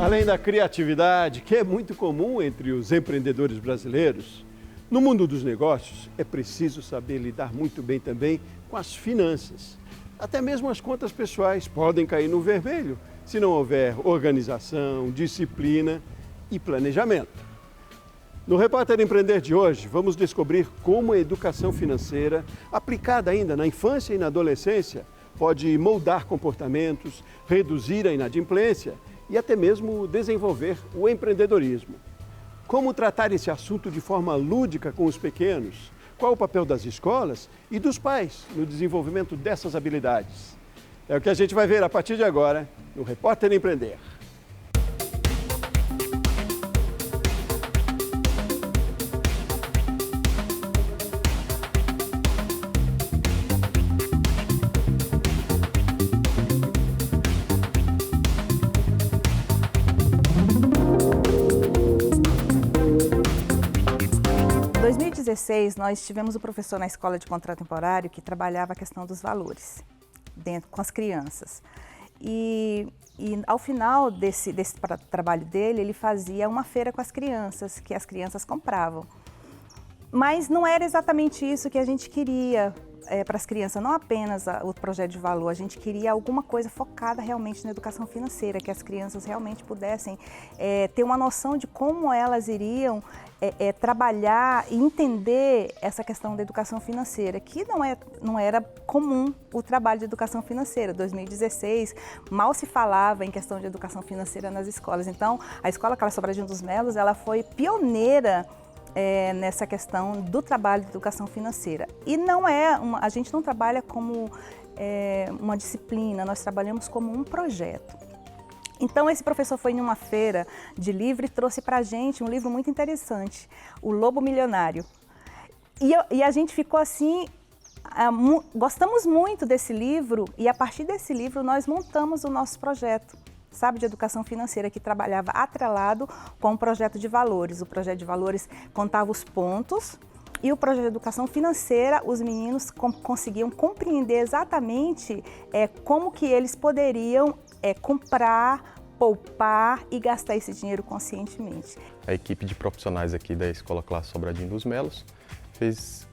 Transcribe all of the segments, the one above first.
Além da criatividade, que é muito comum entre os empreendedores brasileiros, no mundo dos negócios é preciso saber lidar muito bem também com as finanças. Até mesmo as contas pessoais podem cair no vermelho se não houver organização, disciplina e planejamento. No Repórter Empreender de hoje, vamos descobrir como a educação financeira, aplicada ainda na infância e na adolescência, pode moldar comportamentos, reduzir a inadimplência e até mesmo desenvolver o empreendedorismo. Como tratar esse assunto de forma lúdica com os pequenos? Qual o papel das escolas e dos pais no desenvolvimento dessas habilidades? É o que a gente vai ver a partir de agora no Repórter Empreender. Em 2016, nós tivemos um professor na escola de contrato temporário que trabalhava a questão dos valores com as crianças. E ao final desse trabalho dele, ele fazia uma feira com as crianças, que as crianças compravam. Mas não era exatamente isso que a gente queria para as crianças, não apenas o projeto de valor, a gente queria alguma coisa focada realmente na educação financeira, que as crianças realmente pudessem ter uma noção de como elas iriam trabalhar e entender essa questão da educação financeira, que não era comum o trabalho de educação financeira. Em 2016, mal se falava em questão de educação financeira nas escolas. Então, a Escola Clássica Sobradinho dos Melos, ela foi pioneira nessa questão do trabalho de educação financeira. E a gente não trabalha como uma disciplina, nós trabalhamos como um projeto. Então, esse professor foi em uma feira de livro e trouxe para a gente um livro muito interessante, O Lobo Milionário. E a gente ficou assim, gostamos muito desse livro e a partir desse livro nós montamos o nosso projeto, de educação financeira, que trabalhava atrelado com o projeto de valores. O projeto de valores contava os pontos e o projeto de educação financeira, os meninos conseguiam compreender exatamente como que eles poderiam comprar, poupar e gastar esse dinheiro conscientemente. A equipe de profissionais aqui da Escola Clássica Sobradinho dos Melos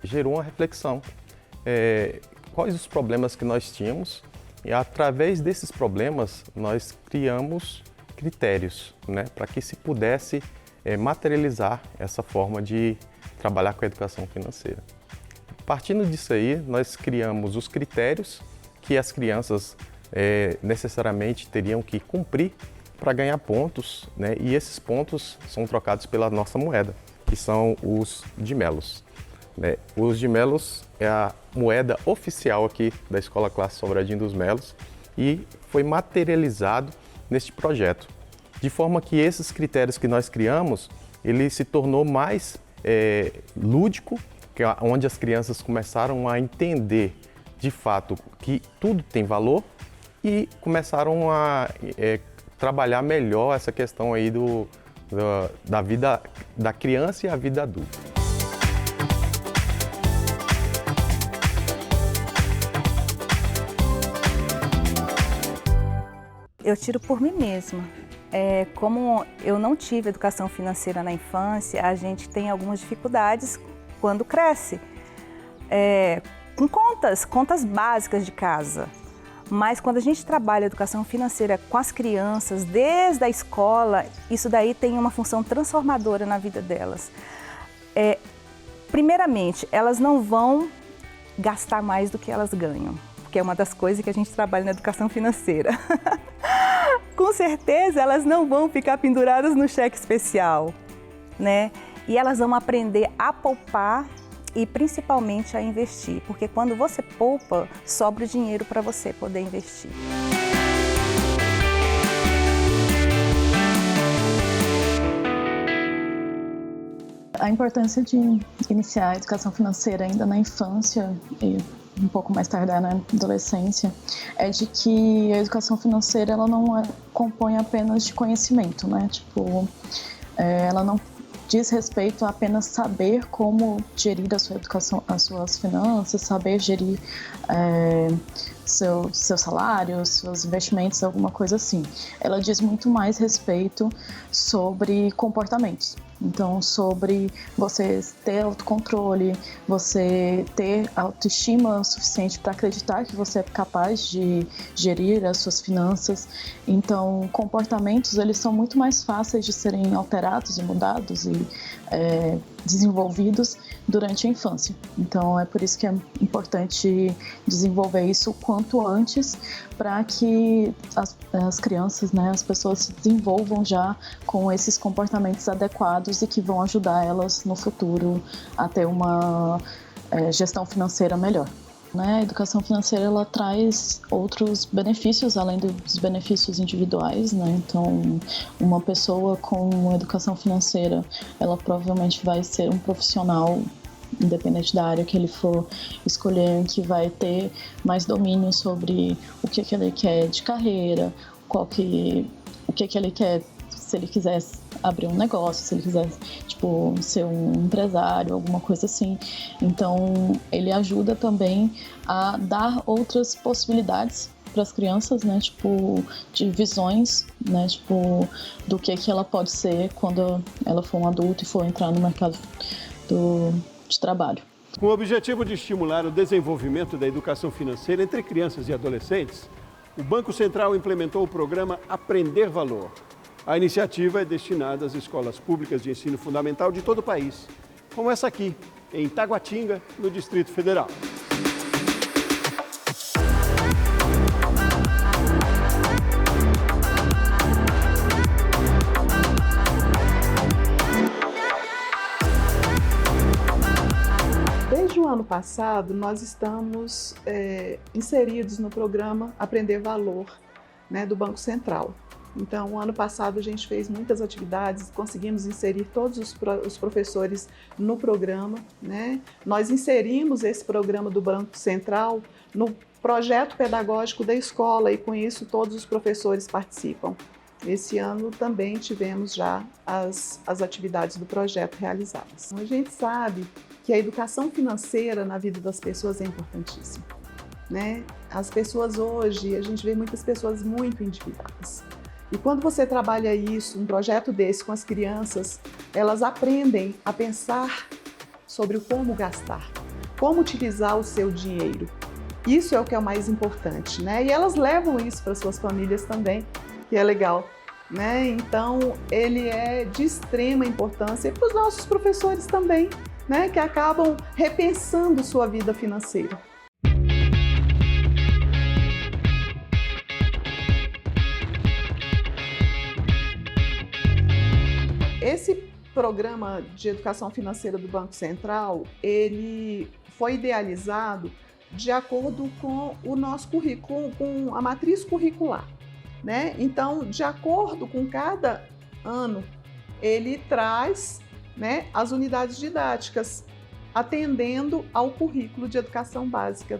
gerou uma reflexão. Quais os problemas que nós tínhamos? E através desses problemas, nós criamos critérios, para que se pudesse materializar essa forma de trabalhar com a educação financeira. Partindo disso aí, nós criamos os critérios que as crianças necessariamente teriam que cumprir para ganhar pontos, e esses pontos são trocados pela nossa moeda, que são os dimelos. Os dimelos é a moeda oficial aqui da Escola Clássica Sobradinho dos Melos e foi materializado neste projeto. De forma que esses critérios que nós criamos, ele se tornou mais lúdico, onde as crianças começaram a entender de fato que tudo tem valor e começaram a trabalhar melhor essa questão aí da vida da criança e a vida adulta. Eu tiro por mim mesma. Como eu não tive educação financeira na infância, a gente tem algumas dificuldades quando cresce. Com contas básicas de casa. Mas quando a gente trabalha a educação financeira com as crianças, desde a escola, isso daí tem uma função transformadora na vida delas. Primeiramente, elas não vão gastar mais do que elas ganham, que é uma das coisas que a gente trabalha na educação financeira. Com certeza, elas não vão ficar penduradas no cheque especial, E elas vão aprender a poupar e principalmente a investir, porque quando você poupa, sobra o dinheiro para você poder investir. A importância de iniciar a educação financeira ainda na infância e um pouco mais tardar na adolescência é de que a educação financeira ela não compõe apenas de conhecimento, ela não diz respeito a apenas saber como gerir a sua educação, as suas finanças, saber gerir seu salário, seus investimentos, alguma coisa assim. Ela diz muito mais respeito sobre comportamentos. Então, sobre você ter autocontrole, você ter autoestima suficiente para acreditar que você é capaz de gerir as suas finanças. Então, comportamentos, eles são muito mais fáceis de serem alterados e mudados e desenvolvidos durante a infância. Então, é por isso que é importante desenvolver isso o quanto antes, para que as crianças, né, as pessoas se desenvolvam já com esses comportamentos adequados e que vão ajudar elas no futuro a ter uma gestão financeira melhor. A educação financeira, ela traz outros benefícios além dos benefícios individuais, né? Então, uma pessoa com educação financeira, ela provavelmente vai ser um profissional, independente da área que ele for escolher, que vai ter mais domínio sobre o que ele quer de carreira, o que ele quer, se ele quiser abrir um negócio, se ele quiser, ser um empresário, alguma coisa assim. Então, ele ajuda também a dar outras possibilidades para as crianças, né, de visões, né, do que ela pode ser quando ela for um adulto e for entrar no mercado de trabalho. Com o objetivo de estimular o desenvolvimento da educação financeira entre crianças e adolescentes, o Banco Central implementou o programa Aprender Valor. A iniciativa é destinada às escolas públicas de ensino fundamental de todo o país, como essa aqui, em Taguatinga, no Distrito Federal. Desde o ano passado, nós estamos inseridos no programa Aprender Valor, né, do Banco Central. Então, o ano passado a gente fez muitas atividades, conseguimos inserir todos os professores no programa, né? Nós inserimos esse programa do Banco Central no projeto pedagógico da escola e, com isso, todos os professores participam. Esse ano também tivemos já as atividades do projeto realizadas. A gente sabe que a educação financeira na vida das pessoas é importantíssima, né? As pessoas hoje, a gente vê muitas pessoas muito endividadas. E quando você trabalha isso, um projeto desse com as crianças, elas aprendem a pensar sobre o como gastar, como utilizar o seu dinheiro. Isso é o que é o mais importante, né? E elas levam isso para suas famílias também, que é legal, né? Então, ele é de extrema importância para os nossos professores também, né? Que acabam repensando sua vida financeira. Esse programa de educação financeira do Banco Central, ele foi idealizado de acordo com o nosso currículo, com a matriz curricular, né? Então, de acordo com cada ano, ele traz, né, as unidades didáticas, atendendo ao currículo de educação básica,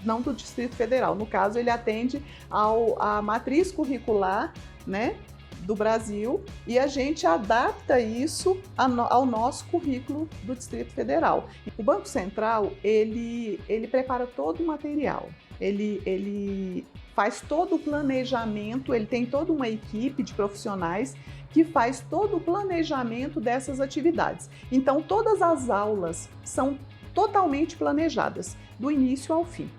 não do Distrito Federal. No caso, ele atende à matriz curricular, né, do Brasil, e a gente adapta isso ao nosso currículo do Distrito Federal. O Banco Central, ele prepara todo o material, ele faz todo o planejamento, ele tem toda uma equipe de profissionais que faz todo o planejamento dessas atividades. Então, todas as aulas são totalmente planejadas, do início ao fim.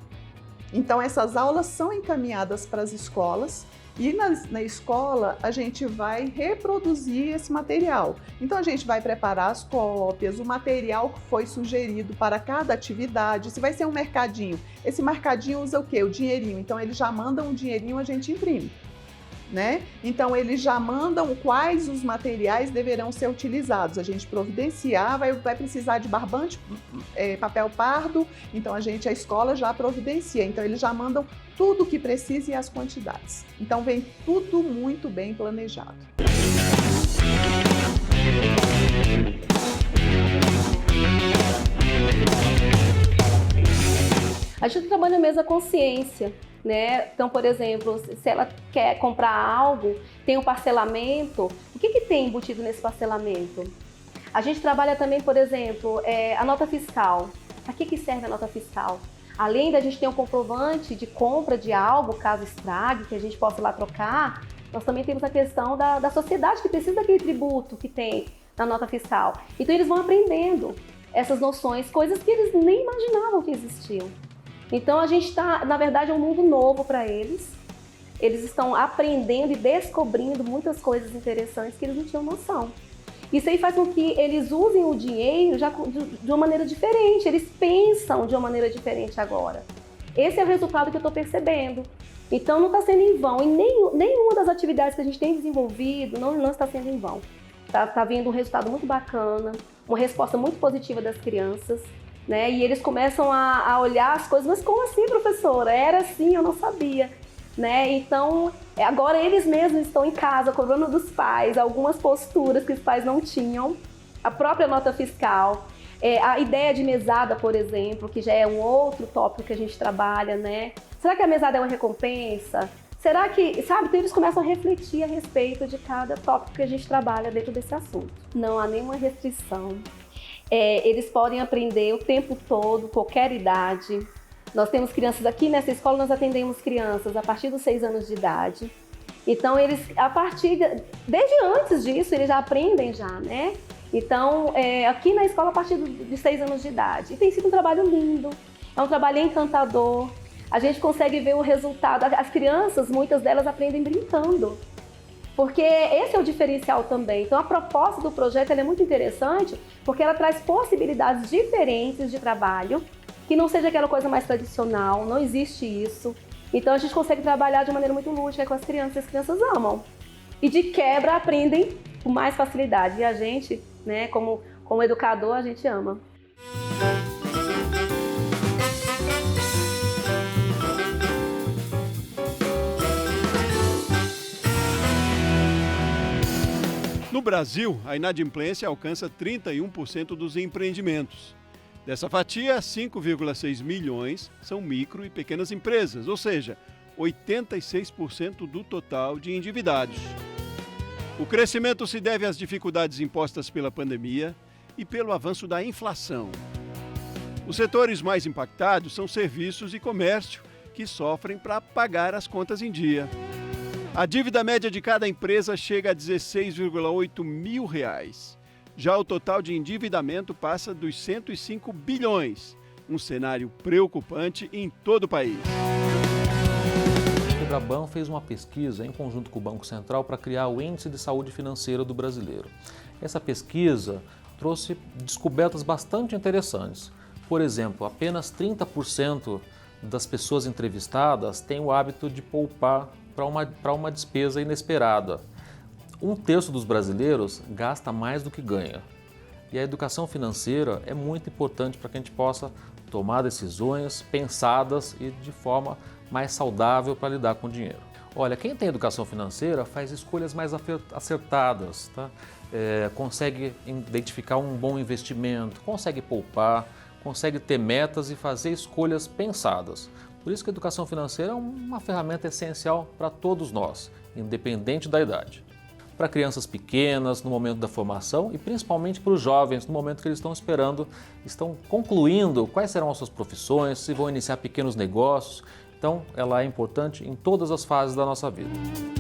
Então, essas aulas são encaminhadas para as escolas, e na escola a gente vai reproduzir esse material. Então a gente vai preparar as cópias, o material que foi sugerido para cada atividade. Se vai ser um mercadinho, esse mercadinho usa o quê? O dinheirinho. Então eles já mandam um dinheirinho, a gente imprime, né? Então eles já mandam quais os materiais deverão ser utilizados. A gente providenciar, vai precisar de barbante, papel pardo, então a escola já providencia. Então eles já mandam tudo o que precisa e as quantidades. Então vem tudo muito bem planejado. A gente trabalha mesmo a consciência, né? Então, por exemplo, se ela quer comprar algo, tem um parcelamento, o que tem embutido nesse parcelamento? A gente trabalha também, por exemplo, a nota fiscal. Para que serve a nota fiscal? Além da gente ter um comprovante de compra de algo, caso estrague, que a gente possa ir lá trocar, nós também temos a questão da sociedade que precisa daquele tributo que tem na nota fiscal. Então eles vão aprendendo essas noções, coisas que eles nem imaginavam que existiam. Então a gente está, na verdade, é um mundo novo para eles. Eles estão aprendendo e descobrindo muitas coisas interessantes que eles não tinham noção. Isso aí faz com que eles usem o dinheiro já de uma maneira diferente, eles pensam de uma maneira diferente agora. Esse é o resultado que eu estou percebendo. Então não está sendo em vão, e nenhuma das atividades que a gente tem desenvolvido não está sendo em vão. Está vindo um resultado muito bacana, uma resposta muito positiva das crianças, né? E eles começam a olhar as coisas, mas como assim, professora? Era assim, eu não sabia. Né? Então, agora eles mesmos estão em casa cobrando dos pais algumas posturas que os pais não tinham, a própria nota fiscal, a ideia de mesada, por exemplo, que já é um outro tópico que a gente trabalha, né? Será que a mesada é uma recompensa? Será que, sabe, então eles começam a refletir a respeito de cada tópico que a gente trabalha dentro desse assunto. Não há nenhuma restrição. Eles podem aprender o tempo todo, qualquer idade. Nós temos crianças aqui nessa escola, nós atendemos crianças a partir dos 6 anos de idade. Então, eles, desde antes disso, eles já aprendem já, né? Então, aqui na escola, a partir de 6 anos de idade. E tem sido um trabalho lindo, é um trabalho encantador. A gente consegue ver o resultado. As crianças, muitas delas aprendem brincando. Porque esse é o diferencial também. Então, a proposta do projeto ela é muito interessante, porque ela traz possibilidades diferentes de trabalho, que não seja aquela coisa mais tradicional, não existe isso. Então a gente consegue trabalhar de maneira muito lúdica com as crianças amam. E de quebra aprendem com mais facilidade. E a gente, né, como educador, a gente ama. No Brasil, a inadimplência alcança 31% dos empreendimentos. Dessa fatia, 5,6 milhões são micro e pequenas empresas, ou seja, 86% do total de endividados. O crescimento se deve às dificuldades impostas pela pandemia e pelo avanço da inflação. Os setores mais impactados são serviços e comércio, que sofrem para pagar as contas em dia. A dívida média de cada empresa chega a R$ 16,8 mil. Já o total de endividamento passa dos 105 bilhões, um cenário preocupante em todo o país. O Febraban fez uma pesquisa em conjunto com o Banco Central para criar o Índice de Saúde Financeira do Brasileiro. Essa pesquisa trouxe descobertas bastante interessantes. Por exemplo, apenas 30% das pessoas entrevistadas têm o hábito de poupar para uma despesa inesperada. 1/3 dos brasileiros gasta mais do que ganha. E a educação financeira é muito importante para que a gente possa tomar decisões pensadas e de forma mais saudável para lidar com o dinheiro. Olha, quem tem educação financeira faz escolhas mais acertadas, tá? Consegue identificar um bom investimento, consegue poupar, consegue ter metas e fazer escolhas pensadas. Por isso que a educação financeira é uma ferramenta essencial para todos nós, independente da idade. Para crianças pequenas, no momento da formação, e principalmente para os jovens, no momento que eles estão concluindo quais serão as suas profissões, se vão iniciar pequenos negócios. Então, ela é importante em todas as fases da nossa vida.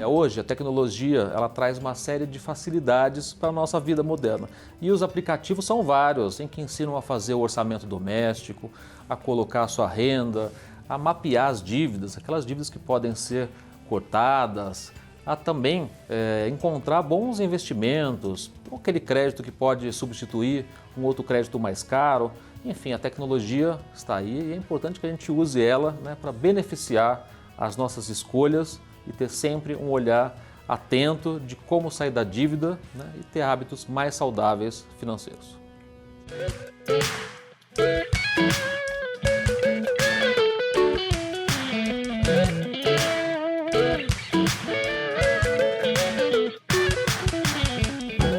Hoje, a tecnologia ela traz uma série de facilidades para a nossa vida moderna. E os aplicativos são vários, em que ensinam a fazer o orçamento doméstico, a colocar a sua renda, a mapear as dívidas, aquelas dívidas que podem ser cortadas, a também encontrar bons investimentos, aquele crédito que pode substituir um outro crédito mais caro. Enfim, a tecnologia está aí e é importante que a gente use ela, né, para beneficiar as nossas escolhas e ter sempre um olhar atento de como sair da dívida, né, e ter hábitos mais saudáveis financeiros.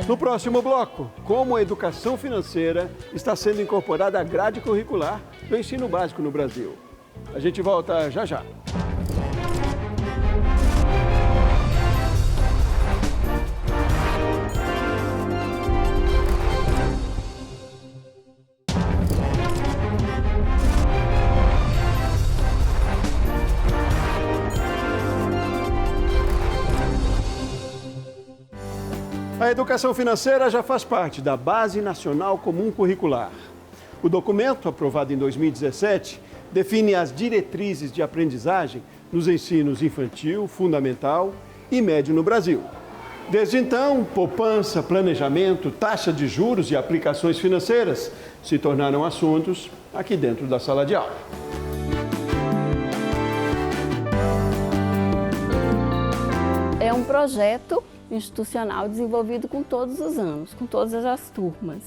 No próximo bloco, como a educação financeira está sendo incorporada à grade curricular do ensino básico no Brasil. A gente volta já já. A educação financeira já faz parte da Base Nacional Comum Curricular. O documento, aprovado em 2017, define as diretrizes de aprendizagem nos ensinos infantil, fundamental e médio no Brasil. Desde então, poupança, planejamento, taxa de juros e aplicações financeiras se tornaram assuntos aqui dentro da sala de aula. É um projeto institucional desenvolvido com todos os anos, com todas as turmas.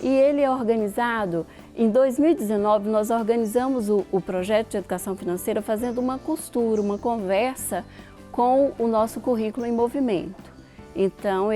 E ele é organizado, em 2019 nós organizamos o projeto de educação financeira fazendo uma costura, uma conversa com o nosso currículo em movimento. Então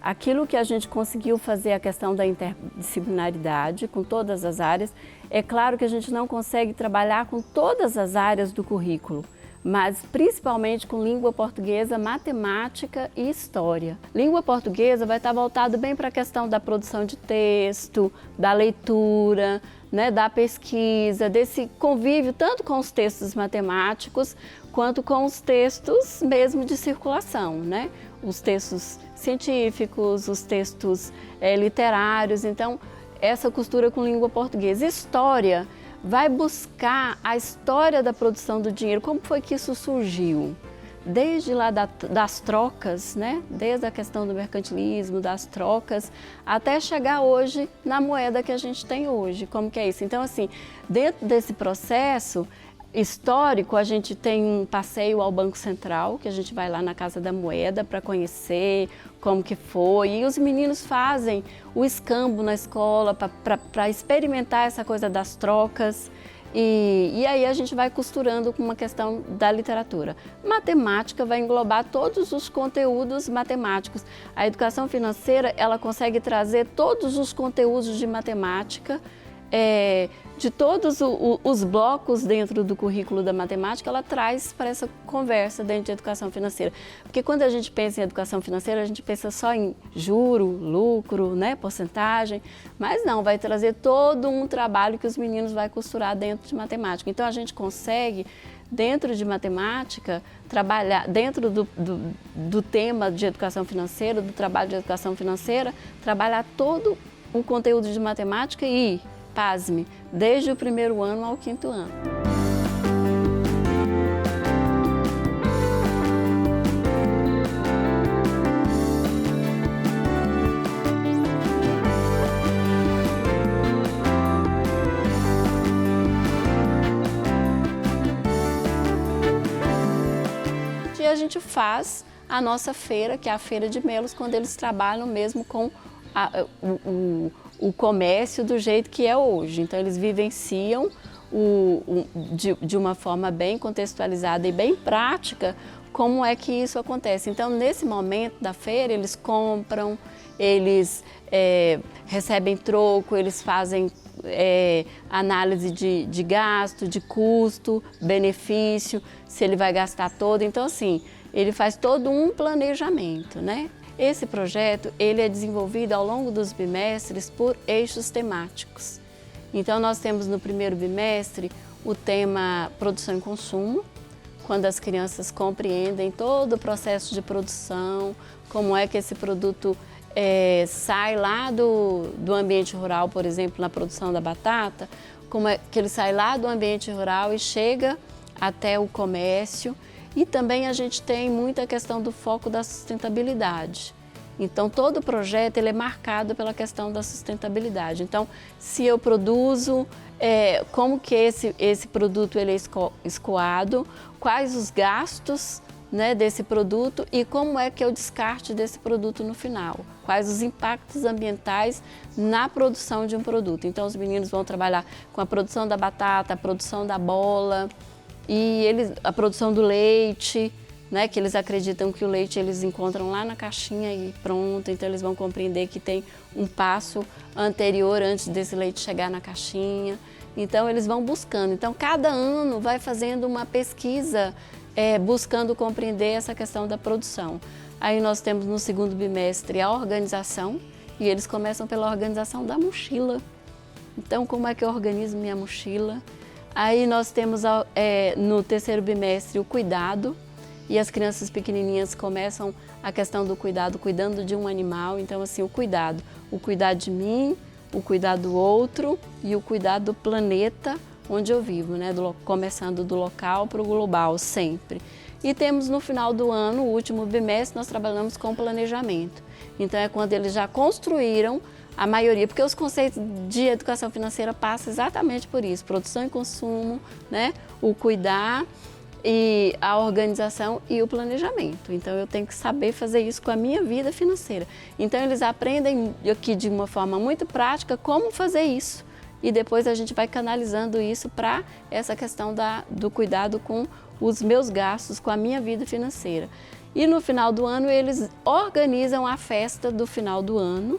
aquilo que a gente conseguiu fazer, a questão da interdisciplinaridade com todas as áreas, é claro que a gente não consegue trabalhar com todas as áreas do currículo, mas principalmente com língua portuguesa, matemática e história. Língua portuguesa vai estar voltado bem para a questão da produção de texto, da leitura, né, da pesquisa, desse convívio tanto com os textos matemáticos quanto com os textos mesmo de circulação, né? Os textos científicos, os textos literários. Então, essa costura com língua portuguesa. História vai buscar a história da produção do dinheiro, como foi que isso surgiu, desde lá das trocas, né? Desde a questão do mercantilismo, das trocas, até chegar hoje na moeda que a gente tem hoje, como que é isso. Então, assim, dentro desse processo histórico, a gente tem um passeio ao Banco Central, que a gente vai lá na Casa da Moeda para conhecer como que foi, e os meninos fazem o escambo na escola para experimentar essa coisa das trocas, e aí a gente vai costurando com uma questão da literatura. Matemática vai englobar todos os conteúdos matemáticos. A educação financeira, ela consegue trazer todos os conteúdos de matemática, de todos os blocos dentro do currículo da matemática, ela traz para essa conversa dentro de educação financeira. Porque quando a gente pensa em educação financeira, a gente pensa só em juro, lucro, né, porcentagem, mas não, vai trazer todo um trabalho que os meninos vão costurar dentro de matemática. Então a gente consegue, dentro de matemática, trabalhar, dentro do tema de educação financeira, do trabalho de educação financeira, trabalhar todo o conteúdo de matemática e, pasme, desde o primeiro ano ao 5º ano. E a gente faz a nossa feira, que é a Feira de Melos, quando eles trabalham mesmo com o comércio do jeito que é hoje. Então, eles vivenciam de uma forma bem contextualizada e bem prática como é que isso acontece. Então, nesse momento da feira, eles compram, eles recebem troco, eles fazem análise de gasto, de custo, benefício, se ele vai gastar todo. Então, assim, ele faz todo um planejamento, né? Esse projeto, ele é desenvolvido ao longo dos bimestres por eixos temáticos. Então, nós temos no primeiro bimestre o tema produção e consumo, quando as crianças compreendem todo o processo de produção, como é que esse produto sai lá do ambiente rural, por exemplo, na produção da batata, como é que ele sai lá do ambiente rural e chega até o comércio. E também a gente tem muita questão do foco da sustentabilidade. Então, todo o projeto ele é marcado pela questão da sustentabilidade. Então, se eu produzo, como que esse produto ele é escoado, quais os gastos, né, desse produto e como é que é o descarte desse produto no final. Quais os impactos ambientais na produção de um produto. Então, os meninos vão trabalhar com a produção da batata, a produção da bola, e a produção do leite, né, que eles acreditam que o leite eles encontram lá na caixinha e pronto, então eles vão compreender que tem um passo anterior antes desse leite chegar na caixinha. Então eles vão buscando. Então cada ano vai fazendo uma pesquisa buscando compreender essa questão da produção. Aí nós temos no segundo bimestre a organização e eles começam pela organização da mochila. Então como é que eu organizo minha mochila? Aí nós temos no terceiro bimestre o cuidado, e as crianças pequenininhas começam a questão do cuidado, cuidando de um animal. Então, assim, o cuidado de mim, o cuidado do outro e o cuidado do planeta onde eu vivo, né? Começando do local para o global, sempre. E temos no final do ano, o último bimestre, nós trabalhamos com planejamento. Então, é quando eles já construíram a maioria, porque os conceitos de educação financeira passam exatamente por isso, produção e consumo, né? O cuidar e a organização e o planejamento. Então, eu tenho que saber fazer isso com a minha vida financeira. Então, eles aprendem aqui de uma forma muito prática como fazer isso. E depois a gente vai canalizando isso para essa questão do cuidado com os meus gastos, com a minha vida financeira. E no final do ano, eles organizam a festa do final do ano,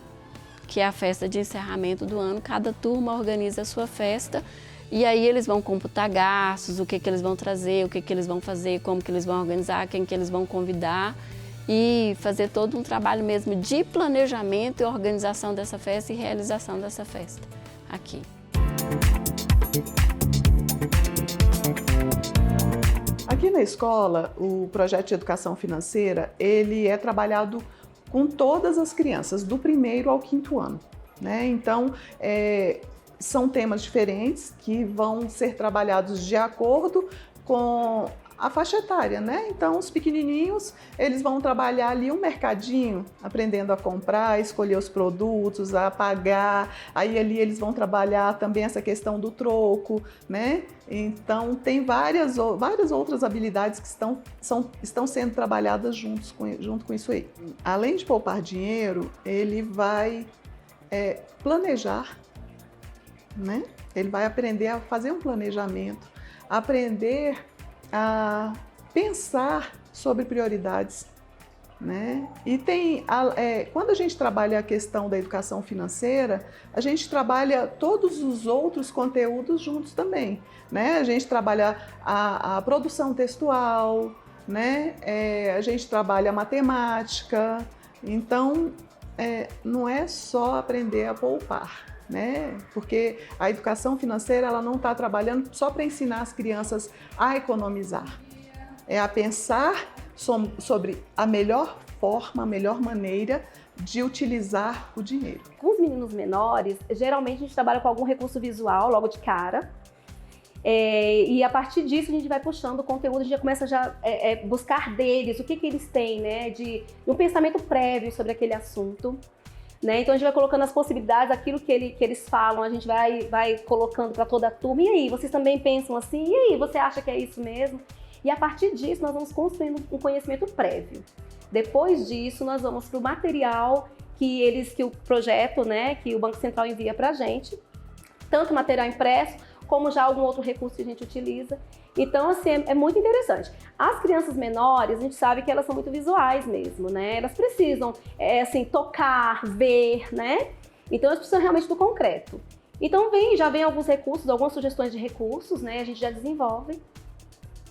que é a festa de encerramento do ano. Cada turma organiza a sua festa. E aí eles vão computar gastos, o que eles vão trazer, o que eles vão fazer, como que eles vão organizar, quem que eles vão convidar e fazer todo um trabalho mesmo de planejamento e organização dessa festa e realização dessa festa aqui. Aqui na escola, o projeto de educação financeira, ele é trabalhado com todas as crianças, do 1º ao 5º ano, né? Então, são temas diferentes que vão ser trabalhados de acordo com a faixa etária, né? Então, os pequenininhos, eles vão trabalhar ali um mercadinho, aprendendo a comprar, escolher os produtos, a pagar. Aí ali eles vão trabalhar também essa questão do troco, né? Então, tem várias outras habilidades que estão sendo trabalhadas junto com isso aí. Além de poupar dinheiro, ele vai planejar, né? Ele vai aprender a fazer um planejamento, aprender a pensar sobre prioridades, né? E quando a gente trabalha a questão da educação financeira, a gente trabalha todos os outros conteúdos juntos também, né? A gente trabalha a produção textual, né? A gente trabalha a matemática. Então, não é só aprender a poupar, né? Porque a educação financeira, ela não está trabalhando só para ensinar as crianças a economizar, é a pensar sobre a melhor forma, a melhor maneira de utilizar o dinheiro. Com os meninos menores, geralmente a gente trabalha com algum recurso visual logo de cara, e a partir disso a gente vai puxando o conteúdo, a gente já começa a buscar deles, o que eles têm, né, de um pensamento prévio sobre aquele assunto. Né? Então a gente vai colocando as possibilidades, aquilo que eles falam, a gente vai colocando para toda a turma. E aí, vocês também pensam assim? E aí, você acha que é isso mesmo? E a partir disso, nós vamos construindo um conhecimento prévio. Depois disso, nós vamos para o material que o projeto, né, que o Banco Central envia para a gente, tanto material impresso, como já algum outro recurso que a gente utiliza. Então, assim, é muito interessante. As crianças menores, a gente sabe que elas são muito visuais mesmo, né? Elas precisam, assim, tocar, ver, né? Então, elas precisam realmente do concreto. Então, já vem alguns recursos, algumas sugestões de recursos, né? A gente já desenvolve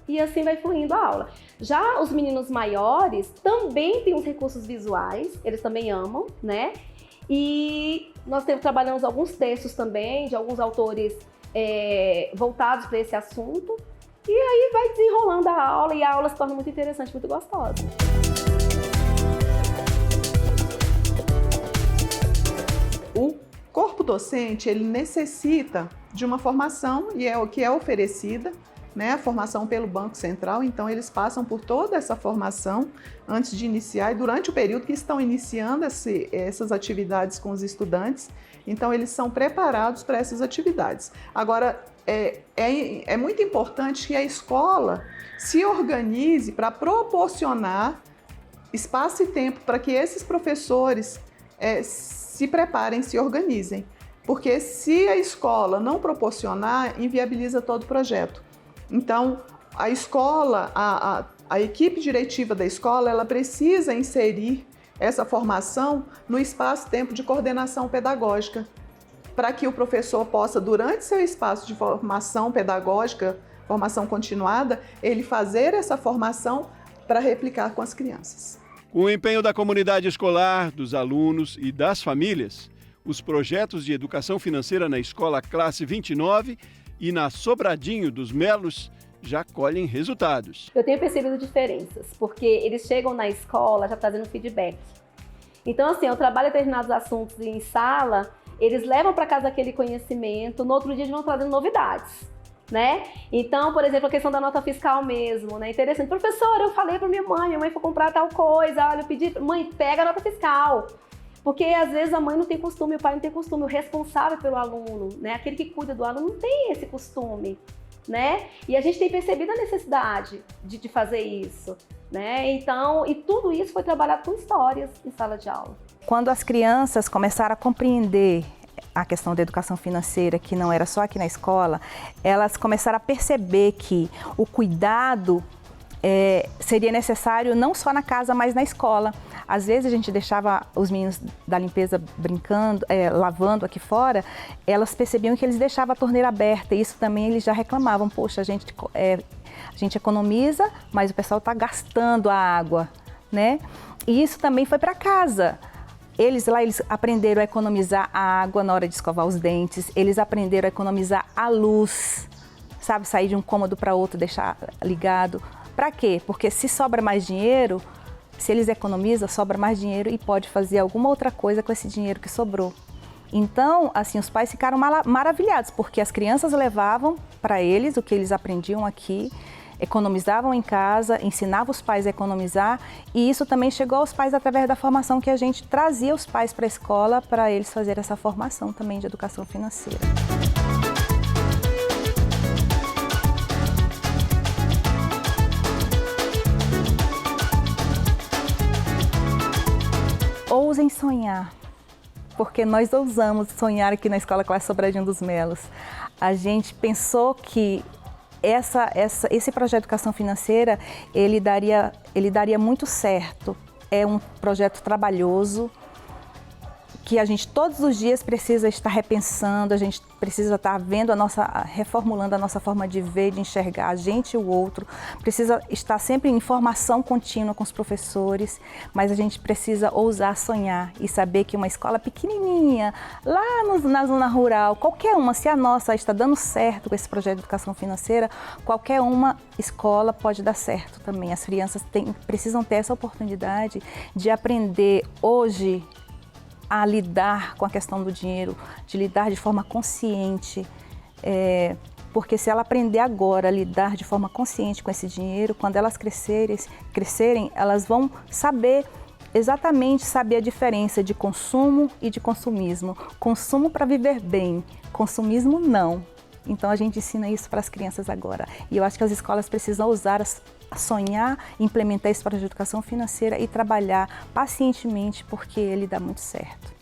e assim vai fluindo a aula. Já os meninos maiores também têm os recursos visuais, eles também amam, né? E nós trabalhamos alguns textos também de alguns autores voltados para esse assunto. E aí vai desenrolando a aula e a aula se torna muito interessante, muito gostosa. O corpo docente, ele necessita de uma formação, e é o que é oferecida, né, a formação pelo Banco Central. Então, eles passam por toda essa formação antes de iniciar e durante o período que estão iniciando essas atividades com os estudantes. Então, eles são preparados para essas atividades. Agora, é muito importante que a escola se organize para proporcionar espaço e tempo para que esses professores se preparem, se organizem. Porque se a escola não proporcionar, inviabiliza todo o projeto. Então, a escola, a equipe diretiva da escola, ela precisa inserir essa formação no espaço-tempo de coordenação pedagógica, para que o professor possa, durante seu espaço de formação pedagógica, formação continuada, ele fazer essa formação para replicar com as crianças. Com o empenho da comunidade escolar, dos alunos e das famílias, os projetos de educação financeira na Escola Classe 29 e na Sobradinho dos Melos já colhem resultados. Eu tenho percebido diferenças, porque eles chegam na escola já trazendo feedback. Então, assim, eu trabalho determinados assuntos em sala, eles levam para casa aquele conhecimento, no outro dia eles vão trazendo novidades, né? Então, por exemplo, a questão da nota fiscal mesmo, né? Interessante. Professora, eu falei para minha mãe foi comprar tal coisa, olha, eu pedi, mãe, pega a nota fiscal. Porque às vezes a mãe não tem costume, o pai não tem costume, o responsável pelo aluno, né? Aquele que cuida do aluno não tem esse costume, né? E a gente tem percebido a necessidade de fazer isso, né? Então, e tudo isso foi trabalhado com histórias em sala de aula. Quando as crianças começaram a compreender a questão da educação financeira, que não era só aqui na escola, elas começaram a perceber que o cuidado seria necessário não só na casa, mas na escola. Às vezes a gente deixava os meninos da limpeza brincando, lavando aqui fora, elas percebiam que eles deixavam a torneira aberta, e isso também eles já reclamavam, poxa, a gente economiza, mas o pessoal está gastando a água, né? E isso também foi para casa. Eles aprenderam a economizar a água na hora de escovar os dentes, eles aprenderam a economizar a luz, sabe, sair de um cômodo para outro, deixar ligado. Para quê? Porque se sobra mais dinheiro, se eles economizam, sobra mais dinheiro e pode fazer alguma outra coisa com esse dinheiro que sobrou. Então, assim, os pais ficaram maravilhados, porque as crianças levavam para eles o que eles aprendiam aqui, economizavam em casa, ensinavam os pais a economizar, e isso também chegou aos pais através da formação que a gente trazia os pais para a escola, para eles fazerem essa formação também de educação financeira. Ousem sonhar, porque nós ousamos sonhar aqui na Escola Clássica Sobradinho dos Melos. A gente pensou que esse projeto de educação financeira, ele daria muito certo. É um projeto trabalhoso, que a gente todos os dias precisa estar repensando, a gente precisa estar reformulando a nossa forma de ver, de enxergar a gente e o outro, precisa estar sempre em formação contínua com os professores, mas a gente precisa ousar sonhar e saber que uma escola pequenininha, lá na zona rural, qualquer uma, se a nossa está dando certo com esse projeto de educação financeira, qualquer uma escola pode dar certo também. As crianças precisam ter essa oportunidade de aprender hoje a lidar com a questão do dinheiro, de lidar de forma consciente, porque se ela aprender agora a lidar de forma consciente com esse dinheiro, quando elas crescerem, elas vão saber a diferença de consumo e de consumismo. Consumo para viver bem, consumismo não. Então a gente ensina isso para as crianças agora. E eu acho que as escolas precisam ousar a sonhar, implementar esse projeto de educação financeira e trabalhar pacientemente, porque ele dá muito certo.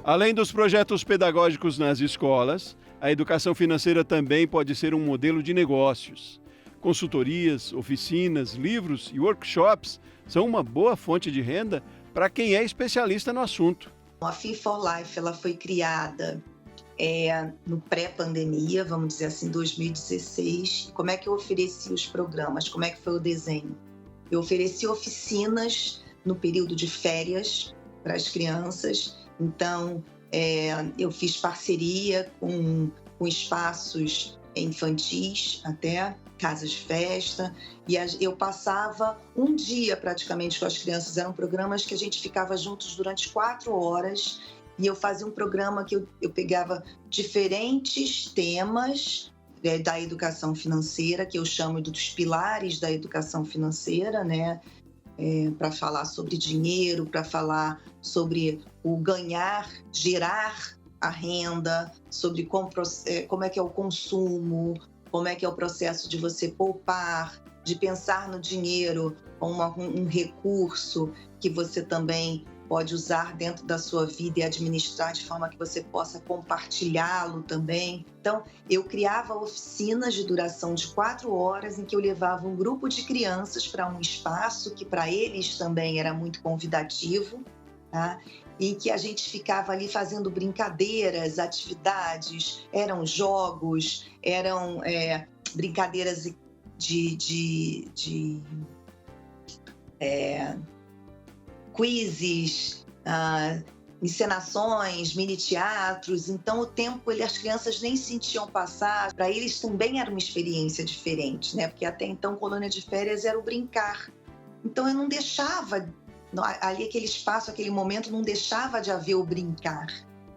Além dos projetos pedagógicos nas escolas, a educação financeira também pode ser um modelo de negócios. Consultorias, oficinas, livros e workshops são uma boa fonte de renda para quem é especialista no assunto. A Fin for Life ela foi criada no pré-pandemia, vamos dizer assim, 2016. Como é que eu ofereci os programas? Como é que foi o desenho? Eu ofereci oficinas no período de férias para as crianças. Então, eu fiz parceria com espaços infantis, até casas de festa, e eu passava um dia praticamente com as crianças. Eram programas que a gente ficava juntos durante 4 horas, e eu fazia um programa que eu pegava diferentes temas da educação financeira, que eu chamo dos pilares da educação financeira, né? Para falar sobre dinheiro, para falar sobre o ganhar, gerar a renda, sobre como é que é o consumo, como é que é o processo de você poupar, de pensar no dinheiro como um recurso que você também pode usar dentro da sua vida e administrar de forma que você possa compartilhá-lo também. Então, eu criava oficinas de duração de 4 horas em que eu levava um grupo de crianças para um espaço que para eles também era muito convidativo, tá? Em que a gente ficava ali fazendo brincadeiras, atividades, eram jogos, eram brincadeiras de quizzes, encenações, mini-teatros. Então, o tempo, as crianças nem sentiam passar. Para eles também era uma experiência diferente, né? Porque até então, colônia de férias era o brincar. Então, eu não deixava, ali aquele espaço, aquele momento, não deixava de haver o brincar,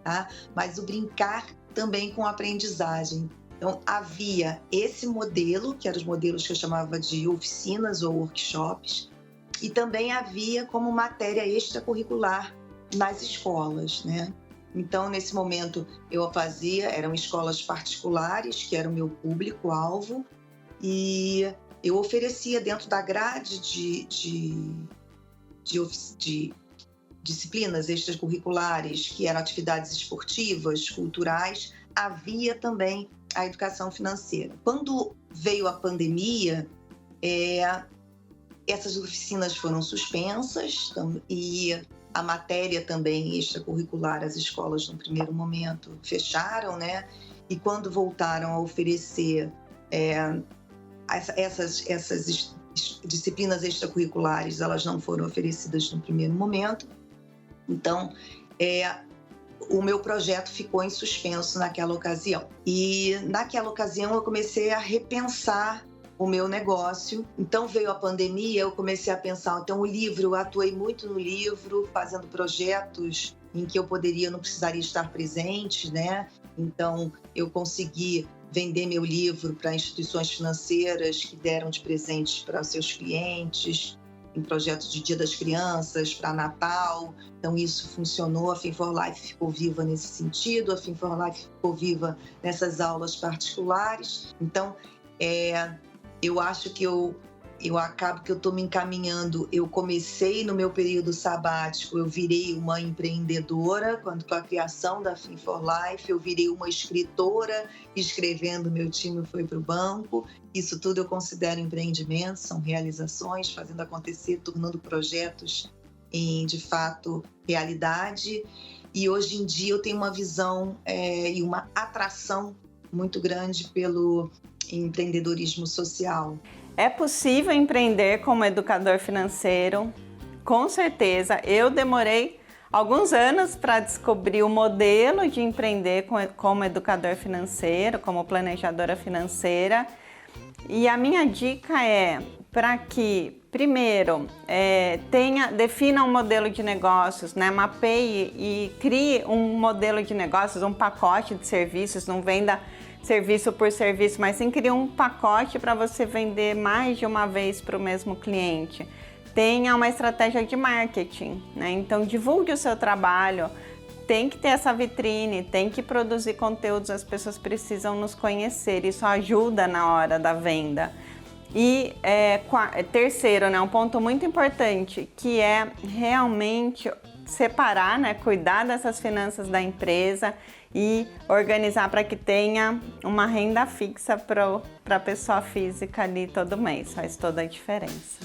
tá? Mas o brincar também com aprendizagem. Então, havia esse modelo, que eram os modelos que eu chamava de oficinas ou workshops, e também havia como matéria extracurricular nas escolas, né? Então, nesse momento, eu fazia, eram escolas particulares, que era o meu público-alvo, e eu oferecia dentro da grade de disciplinas extracurriculares, que eram atividades esportivas, culturais, havia também a educação financeira. Quando veio a pandemia, essas oficinas foram suspensas e a matéria também extracurricular, as escolas no primeiro momento fecharam, né? E quando voltaram a oferecer essas disciplinas extracurriculares, elas não foram oferecidas no primeiro momento. Então, o meu projeto ficou em suspenso naquela ocasião. E naquela ocasião eu comecei a repensar o meu negócio. Então veio a pandemia, eu comecei a pensar, então o livro, eu atuei muito no livro, fazendo projetos em que eu não precisaria estar presente, né? Então eu consegui vender meu livro para instituições financeiras que deram de presentes para os seus clientes, em projetos de Dia das Crianças, para Natal. Então isso funcionou, a Fin for Life ficou viva nesse sentido, a Fin for Life ficou viva nessas aulas particulares. Então, eu acho que eu acabo que eu estou me encaminhando. Eu comecei no meu período sabático, eu virei uma empreendedora, com a criação da Fin for Life, eu virei uma escritora, escrevendo, meu time foi para o banco. Isso tudo eu considero empreendimentos, são realizações, fazendo acontecer, tornando projetos em, de fato, realidade. E hoje em dia eu tenho uma visão e uma atração muito grande pelo empreendedorismo social. É possível empreender como educador financeiro? Com certeza. Eu demorei alguns anos para descobrir o modelo de empreender como educador financeiro, como planejadora financeira. E a minha dica é para que, primeiro, defina um modelo de negócios, né? Mapeie e crie um modelo de negócios, um pacote de serviços, não venda serviço por serviço, mas sim criar um pacote para você vender mais de uma vez para o mesmo cliente. Tenha uma estratégia de marketing, né? Então divulgue o seu trabalho, tem que ter essa vitrine, tem que produzir conteúdos, as pessoas precisam nos conhecer, isso ajuda na hora da venda. E terceiro, né, um ponto muito importante, que é realmente separar, né, cuidar dessas finanças da empresa e organizar para que tenha uma renda fixa para a pessoa física ali todo mês. Faz toda a diferença.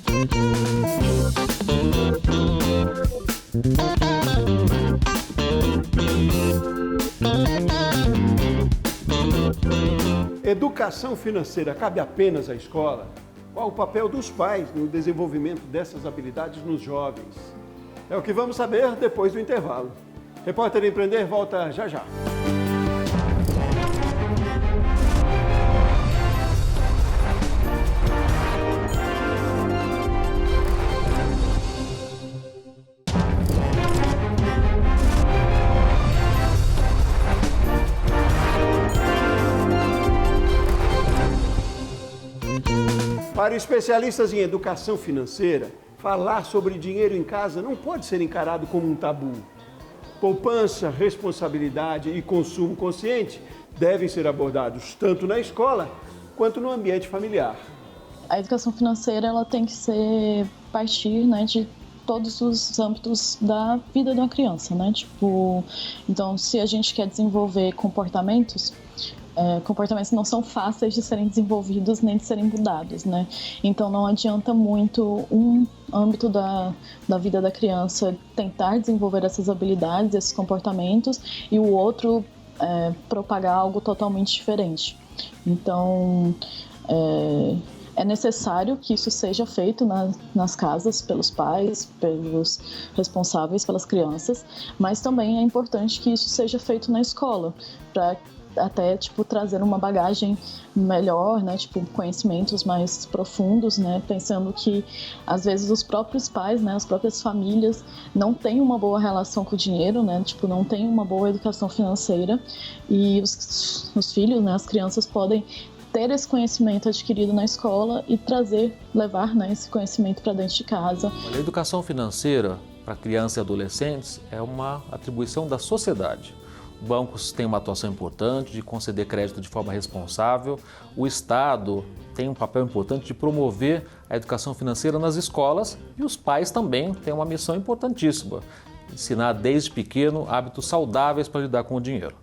Educação financeira cabe apenas à escola? Qual o papel dos pais no desenvolvimento dessas habilidades nos jovens? É o que vamos saber depois do intervalo. Repórter Empreender volta já já. Para especialistas em educação financeira, falar sobre dinheiro em casa não pode ser encarado como um tabu. Poupança, responsabilidade e consumo consciente devem ser abordados tanto na escola quanto no ambiente familiar. A educação financeira ela tem que partir, né, de todos os âmbitos da vida de uma criança, né? Então, se a gente quer desenvolver comportamentos não são fáceis de serem desenvolvidos nem de serem mudados, né? Então não adianta muito um âmbito da vida da criança tentar desenvolver essas habilidades, esses comportamentos, e o outro propagar algo totalmente diferente. Então é necessário que isso seja feito nas casas, pelos pais, pelos responsáveis pelas crianças, mas também é importante que isso seja feito na escola, para até, tipo, trazer uma bagagem melhor, né, tipo, conhecimentos mais profundos, né, pensando que, às vezes, os próprios pais, né, as próprias famílias não têm uma boa relação com o dinheiro, né, tipo, não têm uma boa educação financeira e os filhos, né, as crianças podem ter esse conhecimento adquirido na escola e levar, né, esse conhecimento para dentro de casa. A educação financeira para crianças e adolescentes é uma atribuição da sociedade. Bancos têm uma atuação importante de conceder crédito de forma responsável. O Estado tem um papel importante de promover a educação financeira nas escolas e os pais também têm uma missão importantíssima: ensinar desde pequeno hábitos saudáveis para lidar com o dinheiro.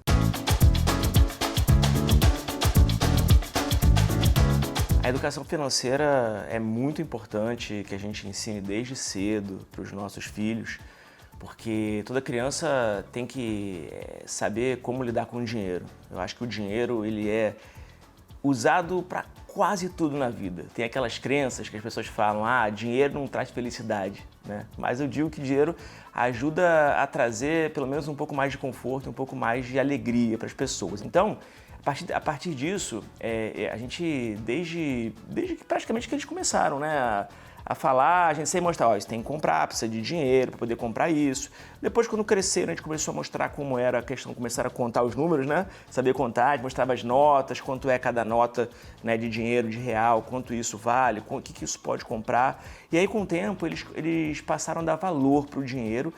A educação financeira é muito importante que a gente ensine desde cedo para os nossos filhos, porque toda criança tem que saber como lidar com o dinheiro. Eu acho que o dinheiro ele é usado para quase tudo na vida. Tem aquelas crenças que as pessoas falam, dinheiro não traz felicidade, né? Mas eu digo que dinheiro ajuda a trazer pelo menos um pouco mais de conforto, um pouco mais de alegria para as pessoas. Então, a partir disso, a gente, desde que praticamente que eles começaram, né, a falar, a gente sempre mostrar, você tem que comprar, precisa de dinheiro para poder comprar isso. Depois, quando cresceram, a gente começou a mostrar como era a questão, começaram a contar os números, né? Saber contar, a gente mostrava as notas, quanto é cada nota, né, de dinheiro, de real, quanto isso vale, o que isso pode comprar. E aí, com o tempo, eles passaram a dar valor para o dinheiro,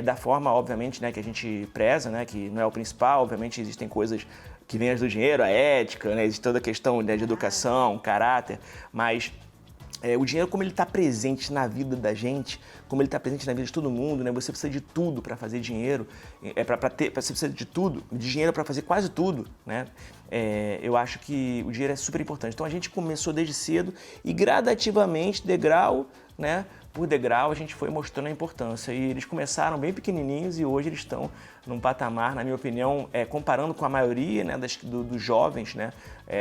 da forma, obviamente, né, que a gente preza, né, que não é o principal, obviamente existem coisas que vêm do dinheiro, a ética, né, existe toda a questão, né, de educação, caráter, mas o dinheiro, como ele está presente na vida da gente, como ele está presente na vida de todo mundo, né? Você precisa de tudo para fazer dinheiro, você precisa de tudo, de dinheiro para fazer quase tudo, né? Eu acho que o dinheiro é super importante. Então a gente começou desde cedo e gradativamente, degrau, né, por degrau, a gente foi mostrando a importância. E eles começaram bem pequenininhos e hoje eles estão num patamar, na minha opinião, comparando com a maioria, né, dos jovens, né,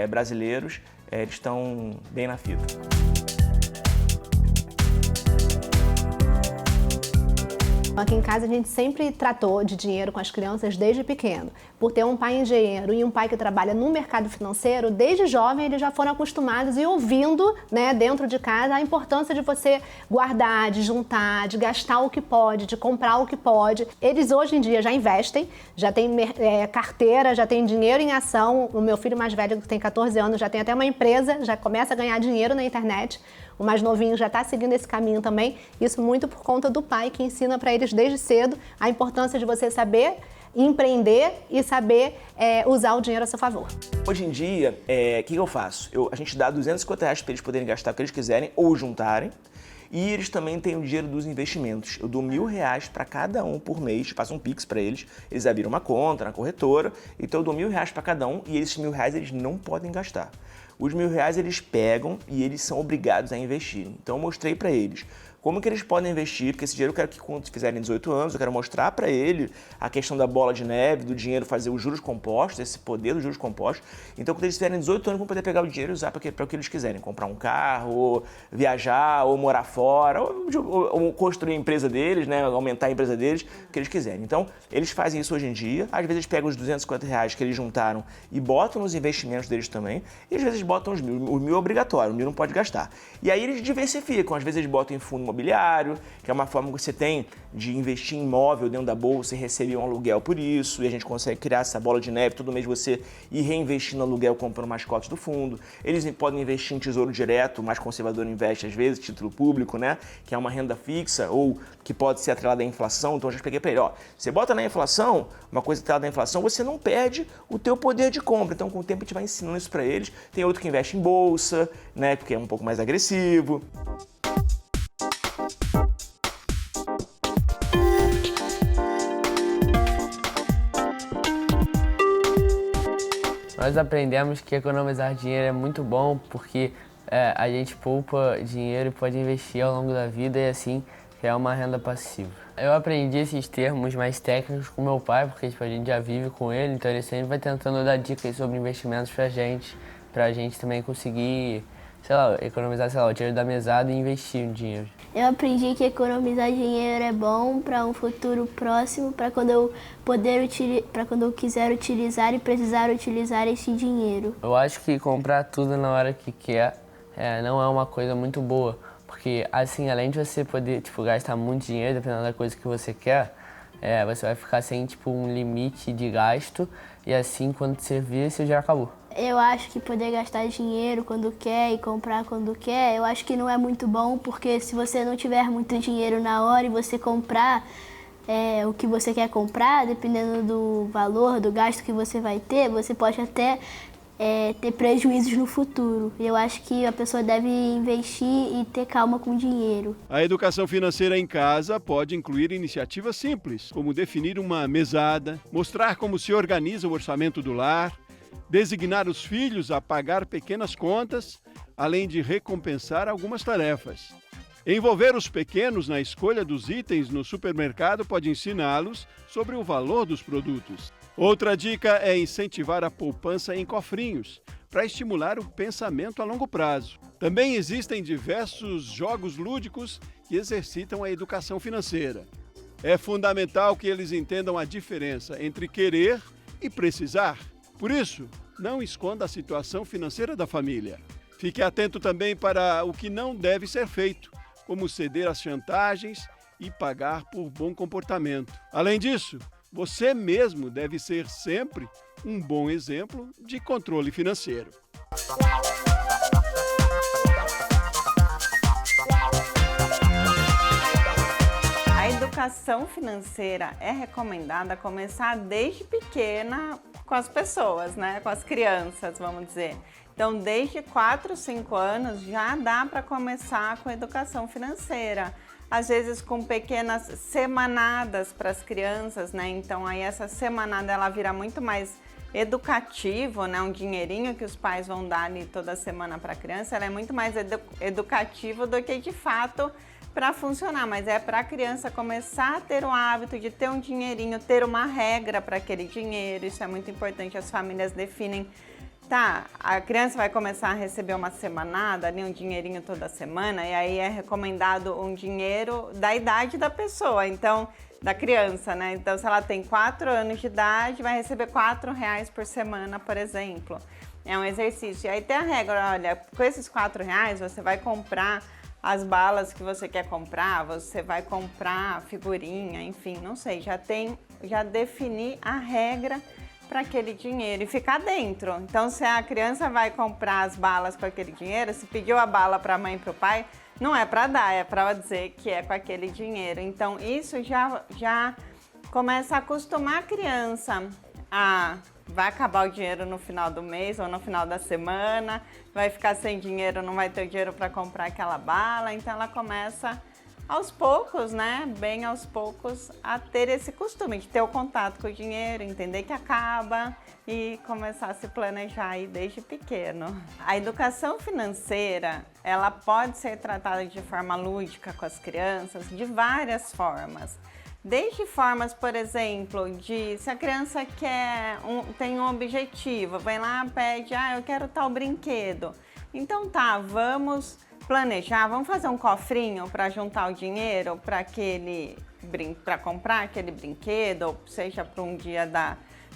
brasileiros, eles estão bem na fita. Aqui em casa a gente sempre tratou de dinheiro com as crianças desde pequeno. Por ter um pai engenheiro e um pai que trabalha no mercado financeiro, desde jovem eles já foram acostumados e ouvindo, né, dentro de casa a importância de você guardar, de juntar, de gastar o que pode, de comprar o que pode. Eles hoje em dia já investem, já tem carteira, já tem dinheiro em ação. O meu filho mais velho, que tem 14 anos, já tem até uma empresa, já começa a ganhar dinheiro na internet. O mais novinho já está seguindo esse caminho também, isso muito por conta do pai, que ensina para eles desde cedo a importância de você saber empreender e saber usar o dinheiro a seu favor. Hoje em dia, o que eu faço? A gente dá R$250 para eles poderem gastar o que eles quiserem ou juntarem. E eles também têm o dinheiro dos investimentos. Eu dou R$1.000 para cada um por mês, faço um Pix para eles, eles abriram uma conta na corretora, então eu dou R$1.000 para cada um e esses R$1.000 eles não podem gastar. Os R$1.000 eles pegam e eles são obrigados a investir. Então eu mostrei para eles como que eles podem investir, porque esse dinheiro eu quero que quando fizerem 18 anos, eu quero mostrar para ele a questão da bola de neve, do dinheiro fazer os juros compostos, esse poder dos juros compostos. Então quando eles fizerem 18 anos, vão poder pegar o dinheiro e usar para o que eles quiserem, comprar um carro, ou viajar, ou morar fora, ou construir a empresa deles, né, aumentar a empresa deles, o que eles quiserem. Então eles fazem isso hoje em dia, às vezes eles pegam os R$250 que eles juntaram e botam nos investimentos deles também, e às vezes botam os R$1.000, o R$1.000 é obrigatório, o R$1.000 não pode gastar. E aí eles diversificam, às vezes eles botam em fundo imobiliário, que é uma forma que você tem de investir em imóvel dentro da bolsa e receber um aluguel por isso, e a gente consegue criar essa bola de neve, todo mês você ir reinvestindo no aluguel comprando mais cotas do fundo. Eles podem investir em tesouro direto, o mais conservador investe às vezes, título público, né, que é uma renda fixa ou que pode ser atrelada à inflação. Então eu já expliquei para ele, você bota na inflação, uma coisa atrelada à inflação, você não perde o teu poder de compra. Então com o tempo a gente vai ensinando isso para eles. Tem outro que investe em bolsa, né, porque é um pouco mais agressivo. Nós aprendemos que economizar dinheiro é muito bom porque a gente poupa dinheiro e pode investir ao longo da vida e assim criar uma renda passiva. Eu aprendi esses termos mais técnicos com meu pai, porque a gente já vive com ele, então ele sempre vai tentando dar dicas sobre investimentos pra gente também conseguir sei lá, economizar, sei lá, o dinheiro da mesada e investir o dinheiro. Eu aprendi que economizar dinheiro é bom para um futuro próximo, para quando eu quiser utilizar e precisar utilizar esse dinheiro. Eu acho que comprar tudo na hora que quer não é uma coisa muito boa, porque assim, além de você poder gastar muito dinheiro, dependendo da coisa que você quer, você vai ficar sem um limite de gasto e assim, quando você vê, você já acabou. Eu acho que poder gastar dinheiro quando quer e comprar quando quer, eu acho que não é muito bom, porque se você não tiver muito dinheiro na hora e você comprar o que você quer comprar, dependendo do valor, do gasto que você vai ter, você pode até ter prejuízos no futuro. Eu acho que a pessoa deve investir e ter calma com o dinheiro. A educação financeira em casa pode incluir iniciativas simples, como definir uma mesada, mostrar como se organiza o orçamento do lar, designar os filhos a pagar pequenas contas, além de recompensar algumas tarefas. Envolver os pequenos na escolha dos itens no supermercado pode ensiná-los sobre o valor dos produtos. Outra dica é incentivar a poupança em cofrinhos, para estimular o pensamento a longo prazo. Também existem diversos jogos lúdicos que exercitam a educação financeira. É fundamental que eles entendam a diferença entre querer e precisar. Por isso, não esconda a situação financeira da família. Fique atento também para o que não deve ser feito, como ceder às chantagens e pagar por bom comportamento. Além disso, você mesmo deve ser sempre um bom exemplo de controle financeiro. A educação financeira é recomendada começar desde pequena com as pessoas, né? Com as crianças, vamos dizer. Então, desde 4, 5 anos já dá para começar com educação financeira. Às vezes com pequenas semanadas para as crianças, né? Então, aí essa semanada ela vira muito mais educativo, né? Um dinheirinho que os pais vão dar ali toda semana para a criança, ela é muito mais educativo do que de fato para funcionar, mas é para a criança começar a ter o hábito de ter um dinheirinho, ter uma regra para aquele dinheiro. Isso é muito importante, as famílias definem. Tá, a criança vai começar a receber uma semanada, ali um dinheirinho toda semana, e aí é recomendado um dinheiro da idade da pessoa, então, da criança, né? Então, se ela tem 4 anos de idade, vai receber R$4 por semana, por exemplo. É um exercício. E aí tem a regra, olha, com esses R$4 você vai comprar as balas que você quer comprar, você vai comprar figurinha, enfim, não sei, já definir a regra para aquele dinheiro e ficar dentro. Então, se a criança vai comprar as balas com aquele dinheiro, se pediu a bala para a mãe e para o pai, não é para dar, é para dizer que é com aquele dinheiro. Então, isso já começa a acostumar a criança a vai acabar o dinheiro no final do mês ou no final da semana, vai ficar sem dinheiro, não vai ter o dinheiro para comprar aquela bala. Então, ela começa aos poucos, né, bem aos poucos, a ter esse costume de ter o contato com o dinheiro, entender que acaba e começar a se planejar aí desde pequeno. A educação financeira, ela pode ser tratada de forma lúdica com as crianças, de várias formas. Desde formas, por exemplo, de se a criança tem um objetivo, vai lá e pede, eu quero tal brinquedo. Então tá, vamos planejar, vamos fazer um cofrinho para juntar o dinheiro para comprar aquele brinquedo, ou seja, para um dia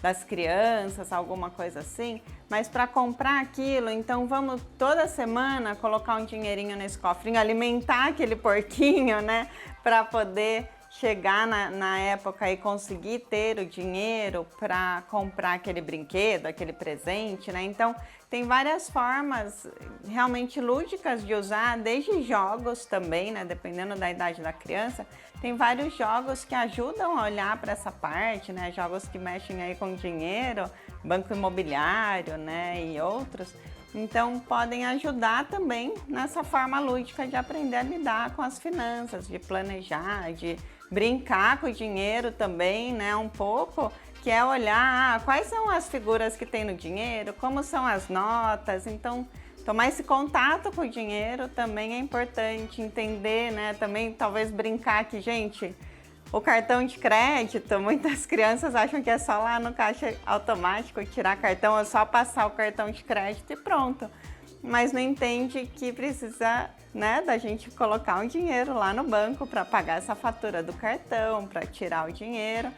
das crianças, alguma coisa assim, mas para comprar aquilo, então vamos toda semana colocar um dinheirinho nesse cofrinho, alimentar aquele porquinho, né, para poder chegar na época e conseguir ter o dinheiro para comprar aquele brinquedo, aquele presente, né? Então, tem várias formas realmente lúdicas de usar, desde jogos também, né? Dependendo da idade da criança, tem vários jogos que ajudam a olhar para essa parte, né? Jogos que mexem aí com dinheiro, banco imobiliário, né? E outros. Então, podem ajudar também nessa forma lúdica de aprender a lidar com as finanças, de planejar, de brincar com o dinheiro também, né, um pouco, que é olhar quais são as figuras que tem no dinheiro, como são as notas. Então, tomar esse contato com o dinheiro também é importante, entender, né, também talvez brincar que, gente, o cartão de crédito, muitas crianças acham que é só lá no caixa automático tirar cartão, é só passar o cartão de crédito e pronto. mas não entende que precisa, né, da gente colocar um dinheiro lá no banco para pagar essa fatura do cartão, para tirar o dinheiro.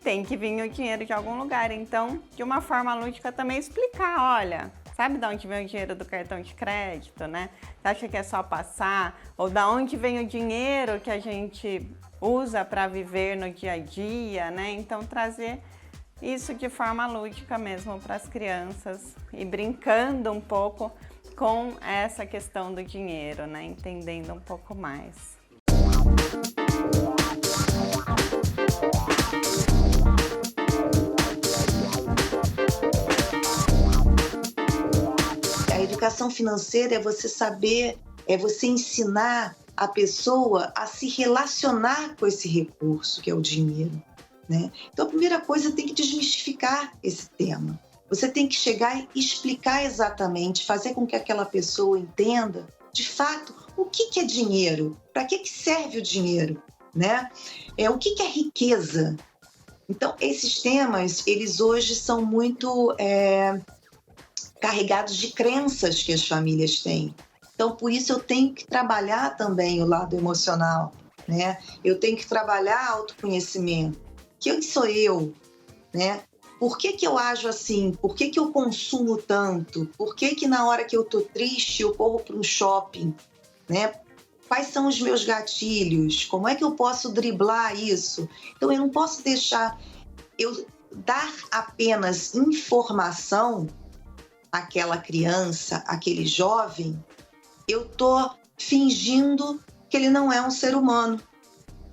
Tem que vir o dinheiro de algum lugar. Então, de uma forma lúdica também explicar, olha, sabe de onde vem o dinheiro do cartão de crédito, né? Você acha que é só passar? Ou da onde vem o dinheiro que a gente usa para viver no dia a dia, né? Então, trazer isso de forma lúdica mesmo para as crianças e brincando um pouco com essa questão do dinheiro, né? Entendendo um pouco mais. A educação financeira é você saber, é você ensinar a pessoa a se relacionar com esse recurso que é o dinheiro, né? Então a primeira coisa tem que desmistificar esse tema. Você tem que chegar e explicar exatamente, fazer com que aquela pessoa entenda, de fato, o que é dinheiro, para que serve o dinheiro, né? O que é riqueza. Então esses temas, eles hoje são muito carregados de crenças que as famílias têm. Então, por isso eu tenho que trabalhar também o lado emocional, né? Eu tenho que trabalhar autoconhecimento. Quem sou eu, né? Por que eu ajo assim? Por que eu consumo tanto? Por que na hora que eu tô triste eu corro para um shopping, né? Quais são os meus gatilhos? Como é que eu posso driblar isso? Então, eu não posso deixar eu dar apenas informação àquela criança, àquele jovem. Eu tô fingindo que ele não é um ser humano,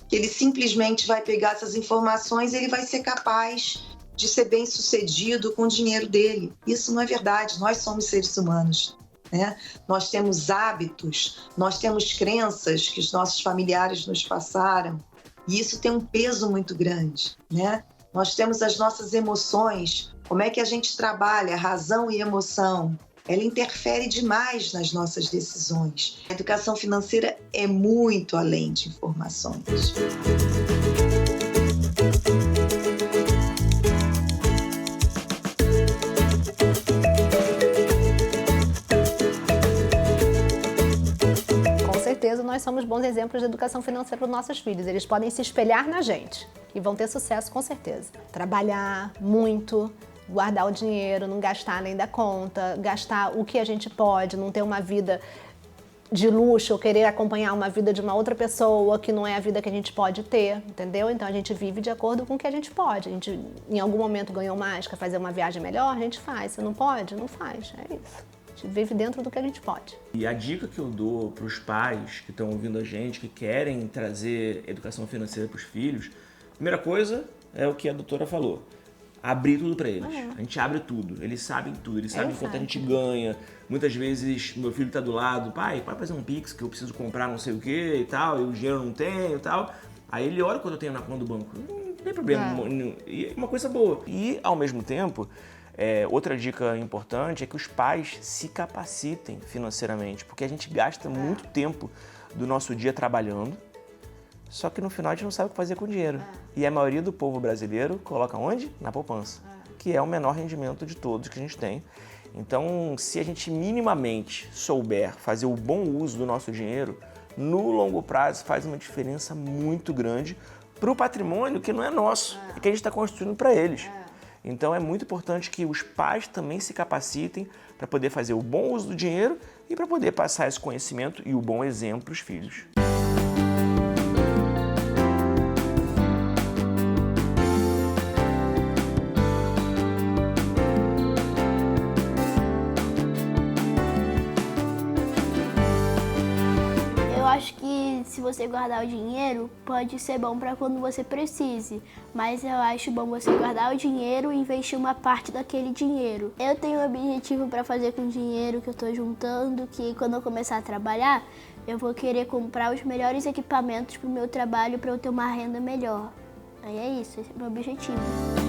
que ele simplesmente vai pegar essas informações e ele vai ser capaz de ser bem-sucedido com o dinheiro dele. Isso não é verdade, nós somos seres humanos, né? Nós temos hábitos, nós temos crenças que os nossos familiares nos passaram, e isso tem um peso muito grande, né? Nós temos as nossas emoções, como é que a gente trabalha razão e emoção. Ela interfere demais nas nossas decisões. A educação financeira é muito além de informações. Com certeza, nós somos bons exemplos de educação financeira para os nossos filhos. Eles podem se espelhar na gente e vão ter sucesso, com certeza. Trabalhar muito, guardar o dinheiro, não gastar além da conta, gastar o que a gente pode, não ter uma vida de luxo ou querer acompanhar uma vida de uma outra pessoa que não é a vida que a gente pode ter, entendeu? Então a gente vive de acordo com o que a gente pode. A gente em algum momento ganhou mais, quer fazer uma viagem melhor, a gente faz. Se não pode, não faz. É isso. A gente vive dentro do que a gente pode. E a dica que eu dou para os pais que estão ouvindo a gente, que querem trazer educação financeira para os filhos, a primeira coisa é o que a doutora falou. Abrir tudo para eles. A gente abre tudo. Eles sabem tudo. Eles sabem quanto a gente ganha. Muitas vezes, meu filho tá do lado. Pai, pode fazer um Pix que eu preciso comprar não sei o que e tal. E o dinheiro não tenho e tal. Aí ele olha quando eu tenho na conta do banco. Não tem problema. E é uma coisa boa. E, ao mesmo tempo, outra dica importante é que os pais se capacitem financeiramente. Porque a gente gasta muito tempo do nosso dia trabalhando. Só que no final a gente não sabe o que fazer com o dinheiro. E a maioria do povo brasileiro coloca onde? Na poupança, que é o menor rendimento de todos que a gente tem. Então, se a gente minimamente souber fazer o bom uso do nosso dinheiro, no longo prazo faz uma diferença muito grande para o patrimônio que não é nosso, é que a gente está construindo para eles. Então, é muito importante que os pais também se capacitem para poder fazer o bom uso do dinheiro e para poder passar esse conhecimento e o bom exemplo para os filhos. Se você guardar o dinheiro, pode ser bom para quando você precise, mas eu acho bom você guardar o dinheiro e investir uma parte daquele dinheiro. Eu tenho um objetivo para fazer com o dinheiro que eu estou juntando, que quando eu começar a trabalhar, eu vou querer comprar os melhores equipamentos para o meu trabalho para eu ter uma renda melhor. Aí é isso, esse é o meu objetivo.